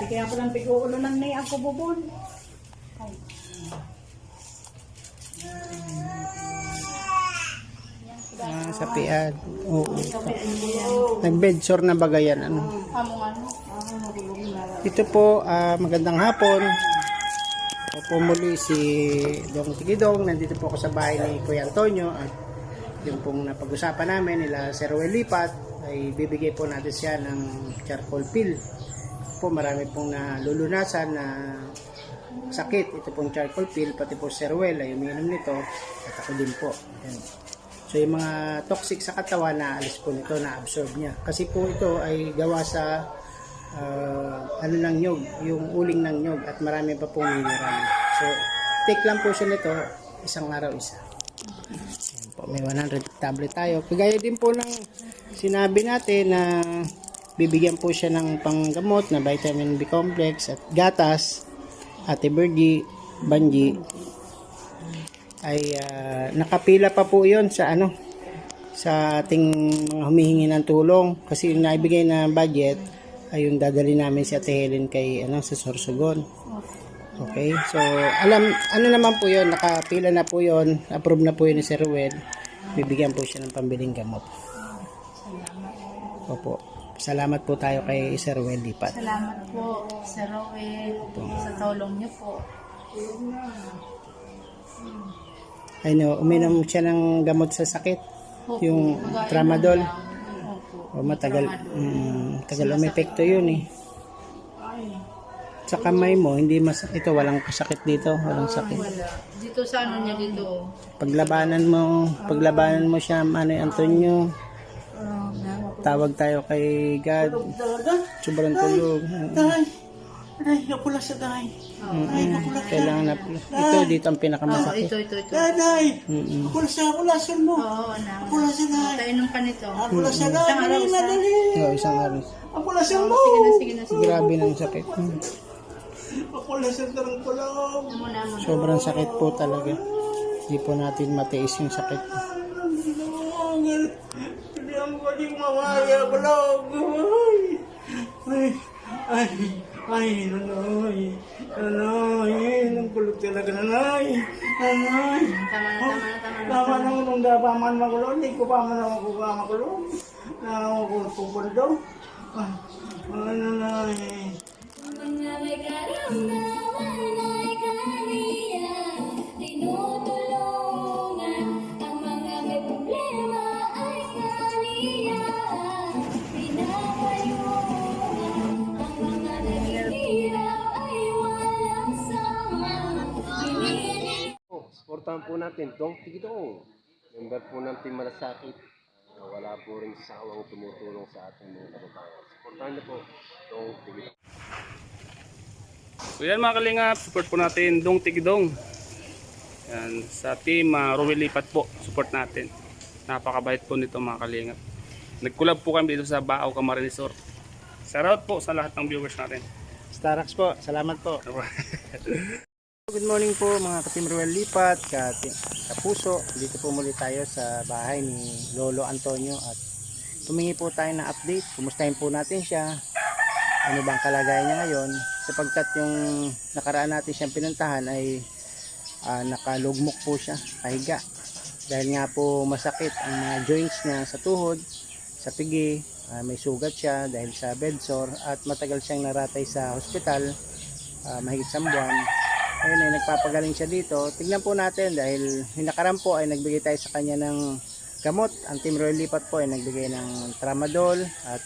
kaya ko lang pag-uulo ng ni ako bubon. Sa piad. Oo. Nag-bedsore na bagayan. Ano? Among ano? Ito po, magandang hapon. Ako po muli si Dong Tigidong. Nandito po ako sa bahay ni Kuya Antonio. At yung pong napag-usapan namin nila Sir Ruel Lipat ay bibigay po natin siya ng charcoal pill. Po marami pong nalulunasan na sakit. Ito pong charcoal pill, pati po Sir Ruel ay umiinom nito. At ako din po. Ayan. So yung mga toxic sa katawan na alis po nito, na-absorb niya. Kasi po ito ay gawa sa ano ng nyog, yung uling ng nyog at marami pa pong mineral. So take lang po siya nito, isang araw isa. Ayan po, may 100 tablet tayo. Kagaya din po ng sinabi natin na bibigyan po siya ng panggamot na vitamin B complex at gatas, Ate Bergie, Banji ay nakapila pa po yon sa ano sa ating mga humihingi ng tulong kasi yung naibigay na budget ay yung dadali namin si Ate Helen kay sa Sorsogon. Okay, so ano naman po yon, nakapila na po yon, approve na po yun ni Sir Ruel, bibigyan po siya ng pambiling gamot. Opo, salamat po tayo kay Sir Ruel Lipat. Salamat po, Sir Ruel, sa tulong niyo po. Uminom siya ng gamot sa sakit, yung tramadol. O matagal, tagal umepekto yun eh. Sa kamay mo, hindi ito walang sakit dito, walang sakit. Wala. Dito sa ano niya dito. Paglabanan mo siya, Antonio. Tawag tayo kay God. Sobrang tulog. Ay, napula sa dahay. Kailangan na ito dito ang pinakamasakit. Ito. Dahay! Napula sa mo. Oo, na. Napula sa dahay. Kainom ka nito. Napula sa dahay. Madali. Isang araw. Napula sa mo. Sige na. Grabe ng sakit. Napula sa darang kulang. Sobrang sakit po talaga. Hindi po natin matiis yung sakit. Hindi ang pwedeng mamaya. Kulang. Ay, nanay. Ang kulog talaga, nanay. Tama naman nung dapaman makulong. Hindi ko pa man ako makulong. Nakakulong po po daw. Nanay. Suportahan po natin Dong Tigidong, member po ng Team Malasakit na wala po rin sawang tumutulong sa ating mga kababayan. Suportahan niyo po Dong Tigidong. So yan mga kalingap, support po natin Dong Tigidong. Yan, sa team Ruel Lipat po, support natin. Napakabait po nito mga kalingap. Nag-collab po kami dito sa Baaw Camarines Resort. Shoutout po sa lahat ng viewers natin. Starax po, salamat po. Good morning po mga ka-Team Ruel Lipat, kapuso. Dito po muli tayo sa bahay ni Lolo Antonio at tumingi po tayo ng update. Kumustahin po natin siya. Ano bang kalagayan niya ngayon? Sapagkat yung nakaraan natin siyang pinuntahan ay nakalugmok po siya, kahiga. Dahil nga po masakit ang mga joints niya sa tuhod, sa pigi, may sugat siya dahil sa bedsore at matagal siyang naratay sa hospital, mahigit 1 buwan. Ayun ay nagpapagaling siya dito. Tignan po natin dahil nakaraan po ay nagbigay tayo sa kanya ng gamot. Ang Team Ruel Lipat po ay nagbigay ng tramadol at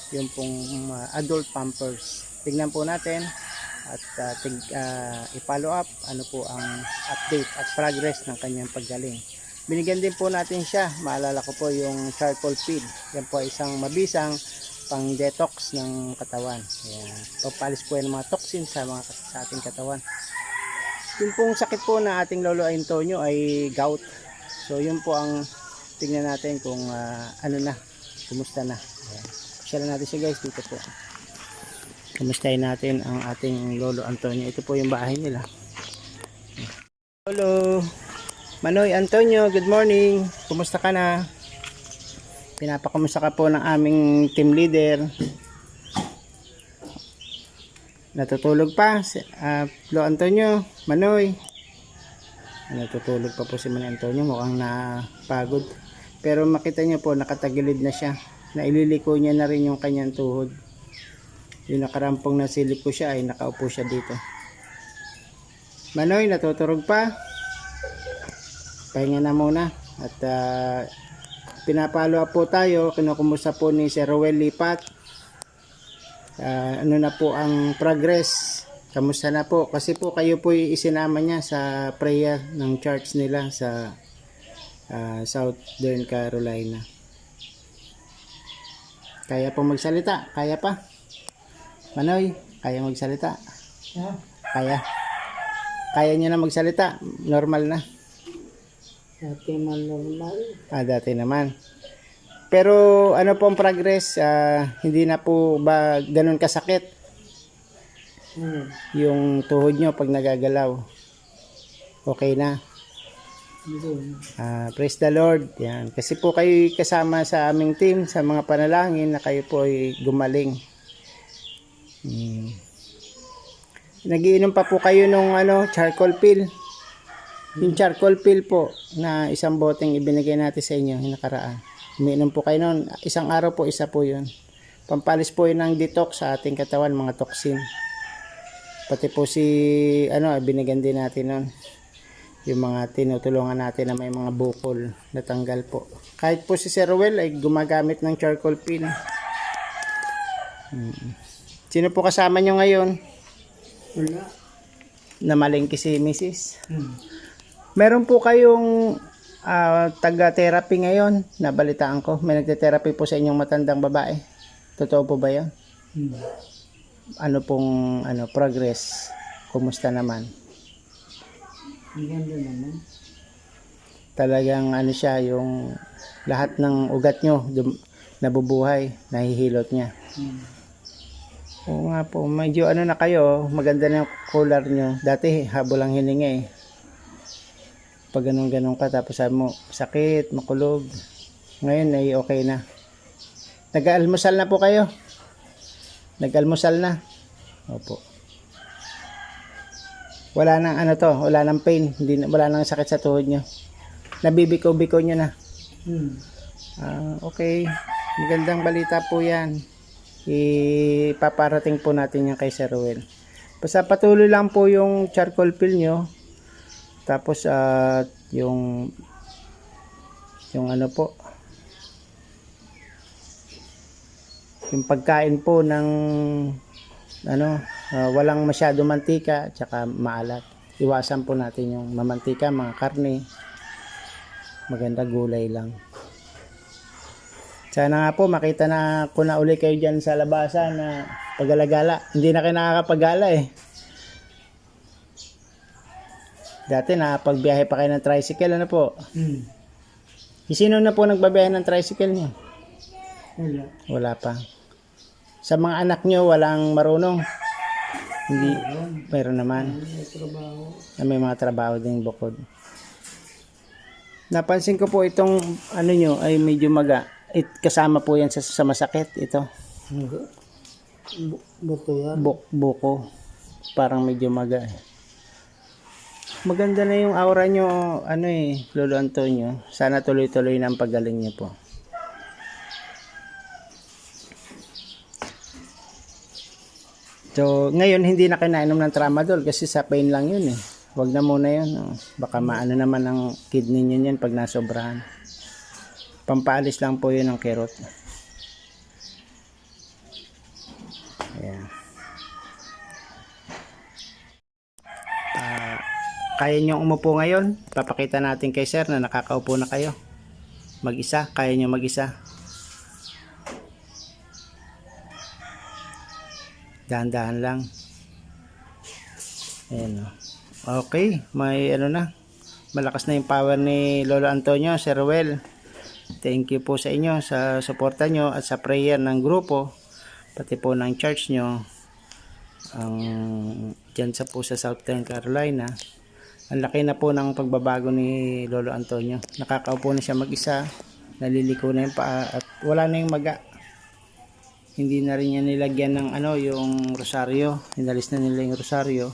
yung pong adult pampers. Tignan po natin at i-follow up ano po ang update at progress ng kanyang paggaling. Binigyan din po natin siya, maalala ko po yung charcoal pill. Yan po ay isang mabisang pang detox ng katawan. Ayan. Papalis po yan ng mga toxins sa ating katawan. Yung pong sakit po na ating Lolo Antonio ay gout. So yun po ang tingnan natin kung ano na, kumusta na. Ayan. Share natin siya guys dito po. Kumustahin natin ang ating Lolo Antonio. Ito po yung bahay nila. Lolo Manoy Antonio, good morning. Kumusta ka na? Pinapakamusta ka po ng aming team leader. Natutulog pa Lo Antonio, Manoy. Natutulog pa po si Manoy Antonio, mukhang napagod. Pero makita niyo po, nakatagilid na siya. Naililiko niya na rin yung kanyang tuhod. Yung nakarampong na silip ko siya ay nakaupo siya dito. Manoy, natutulog pa? Pahinga na muna. At pinapalo po tayo, kinukumusta po ni Sir Rowel Lipat. Ano na po ang progress? Kamusta na po? Kasi po kayo po isinama niya sa prayer ng church nila sa Southern Carolina. Kaya po magsalita? Kaya pa? Manoy, kaya magsalita? Kaya? Kaya niya na magsalita? Normal na? Dati man normal. Dati naman. Pero ano po ang progress? Hindi na po ba ganun kasakit? Yung tuhod nyo pag nagagalaw. Okay na. Praise the Lord. Yan. Kasi po kayo kasama sa aming team sa mga panalangin na kayo po ay gumaling. Nagiinom pa po kayo nung charcoal pill. Yung charcoal pill po na isang boteng ibinigay natin sa inyo yung nakaraan. Umiinom po kayo noon. Isang araw po, isa po yun. Pampalis po yun ng detox sa ating katawan, mga toxin. Pati po binigyan din natin noon. Yung mga tinutulungan natin na may mga bukol na tanggal po. Kahit po si Sir Rowel ay gumagamit ng charcoal pill. Sino po kasama nyo ngayon? Wala. Namalengke si Mrs. Meron po kayong taga-therapy ngayon, nabalitaan ko. May nagte-therapy po sa inyong matandang babae. Totoo po ba yun? Ano pong progress? Kumusta naman? Ganda naman. Talagang siya, yung lahat ng ugat nyo nabubuhay, nahihilot niya. Oo nga po, medyo na kayo, maganda na yung cooler nyo. Dati habol ang hininga eh. Pag ganun ka, tapos sabi mo, sakit, makulog. Ngayon ay okay na. Nag-almusal na po kayo? Nag-almusal na? Opo. Wala nang wala nang pain, wala nang sakit sa tuhod nyo. Nabibiko-biko nyo na. Okay. Magandang balita po yan. Ipaparating po natin yan kay Sir Rowel. Basta patuloy lang po yung charcoal pill nyo. Tapos yung po, yung pagkain po ng walang masyado mantika at saka maalat. Iwasan po natin yung mamantika, mga karne. Maganda gulay lang. Sana nga po makita na ko na uli kayo dyan sa labasan na paggalagala. Hindi na kayo nakakapagala eh. Dati nakapagbiyahe pa kayo ng tricycle, ano po? Sino na po nagbabiyahe ng tricycle nyo? Wala. Wala pa. Sa mga anak nyo, walang marunong? Hindi. Meron naman. May trabaho. May mga trabaho din bukod. Napansin ko po itong nyo ay medyo maga. Kasama po yan sa masakit ito. Buto yan. Buko. Parang medyo maga eh. Maganda na yung aura nyo, Lolo Antonio. Sana tuloy-tuloy na ang paggaling nyo po. So, ngayon hindi na kinainom ng tramadol kasi sa pain lang yun eh. Huwag na muna yun. Baka maano naman ang kidney nyo yan pag nasobrahan. Pampaalis lang po yun ng kirot. Ayan. Kaya nyo umupo ngayon? Papakita natin kay Sir na nakakaupo na kayo. Mag-isa? Kaya nyo mag-isa? Dahan-dahan lang. Ayan o. Okay. May malakas na yung power ni Lolo Antonio, Sir Rowel. Thank you po sa inyo sa suporta nyo at sa prayer ng grupo. Pati po ng church nyo. Dyan sa Southern Carolina. Ang laki na po ng pagbabago ni Lolo Antonio. Nakakaupo na siya mag-isa. Naliliko na yung paa at wala na yung maga. hindi na rin niya nilagyan ng ano, yung rosaryo. Inalis na nila yung rosaryo.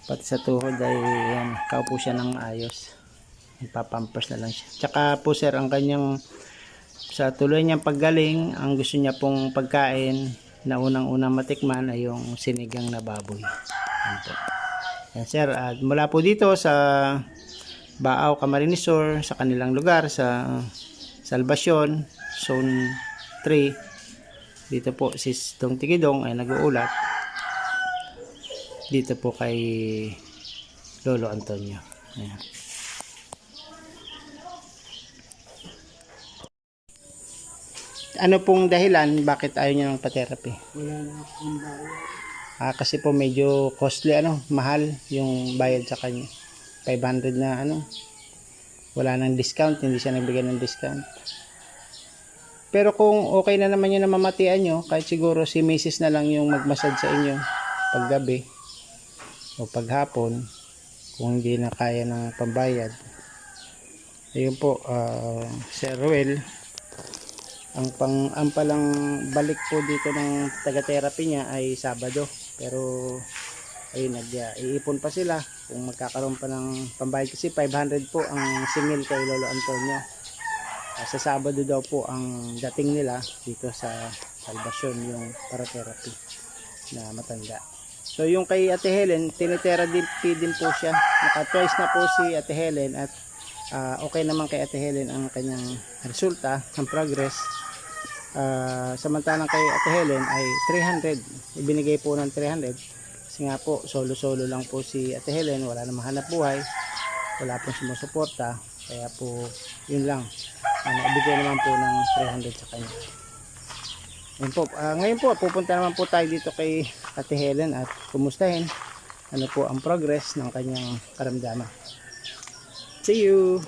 Pati sa tuhod ay yan, kaupo siya ng ayos. Ipapampers na lang siya. Tsaka po sir, ang kanyang sa tuloy niyang paggaling, ang gusto niya pong pagkain na unang-unang matikman ay yung sinigang na baboy. Yan po. Yan sir, at mula po dito sa Baaw, Camarines Sur, sa kanilang lugar sa Salvacion, Zone 3, dito po si Dong Tigidong ay nag-uulat dito po kay Lolo Antonio. Ayan. Ano pong dahilan bakit ayaw niya ng pa-therapy? Wala na akong bayad. Kasi po medyo costly, mahal yung bayad sa kanya. 500 na wala nang discount, hindi siya nagbigay ng discount. Pero kung okay na naman yung namamatian nyo, kahit siguro si Mrs. na lang yung magmasad sa inyo paggabi o paghapon, kung hindi na kaya ng pambayad. Ayun po, Sir Ruel, ang palang balik po dito ng taga-therapy niya ay Sabado. Pero ayun, iipon pa sila kung magkakaroon pa ng pambayad kasi 500 po ang singil kay Lolo Antonio. Sa Sabado daw po ang dating nila dito sa Salvacion, yung para-therapy na matanda. So yung kay Ate Helen, tinitherapy din po siya. Naka-twice na po si Ate Helen at okay naman kay Ate Helen ang kanyang resulta, ang progress. Samantalang kay Ate Helen ay 300, ibinigay po ng 300 kasi nga po solo lang po si Ate Helen, wala namang hanap buhay, wala pong sumusuporta, kaya po yun lang, naibigay naman po ng 300 sa kanya. Yun po, ngayon po pupunta naman po tayo dito kay Ate Helen at kumustahin ano po ang progress ng kanyang karamdaman. See you!